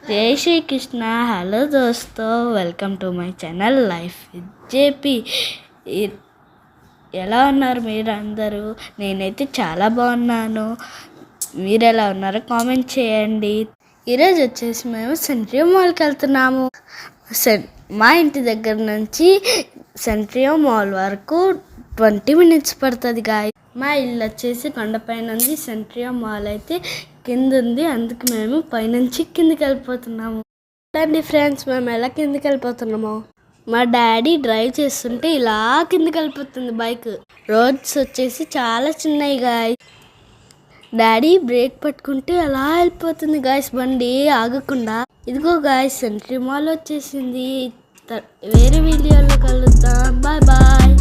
जय श्री कृष्ण। हेलो दोस्तों, welcome to my channel life with JP. ఎలా ఉన్నారు మీరు అందరూ? నేనైతే చాలా బాగున్నాను. మీరు ఎలా ఉన్నారో కామెంట్ చేయండి. ఈరోజు వచ్చేసి మేము సెంట్రియో మాల్కి వెళ్తున్నాము. మా ఇంటి దగ్గర నుంచి సెంట్రియో మాల్ వరకు 20 minutes పడుతుంది గాయ. మా ఇల్లు వచ్చేసి కొండపైన ఉంది, సెంట్రియో మాల్ అయితే కింద ఉంది. అందుకు మేము పైనుంచి కిందికి వెళ్ళిపోతున్నాము. చూడండి ఫ్రెండ్స్, మేము ఎలా కిందికి వెళ్ళిపోతున్నామో. మా డాడీ డ్రైవ్ చేస్తుంటే ఇలా కిందికి వెళ్ళిపోతుంది బైక్. రోడ్స్ వచ్చేసి చాలా చిన్నవి గాయ. డాడీ బ్రేక్ పట్టుకుంటే అలా వెళ్ళిపోతుంది గాయస్ బండి ఆగకుండా. ఇదిగో గాయస్, సెంట్రియో మాల్ వచ్చేసింది. వేరే వీడియోలో కలుద్దాం. Bye bye.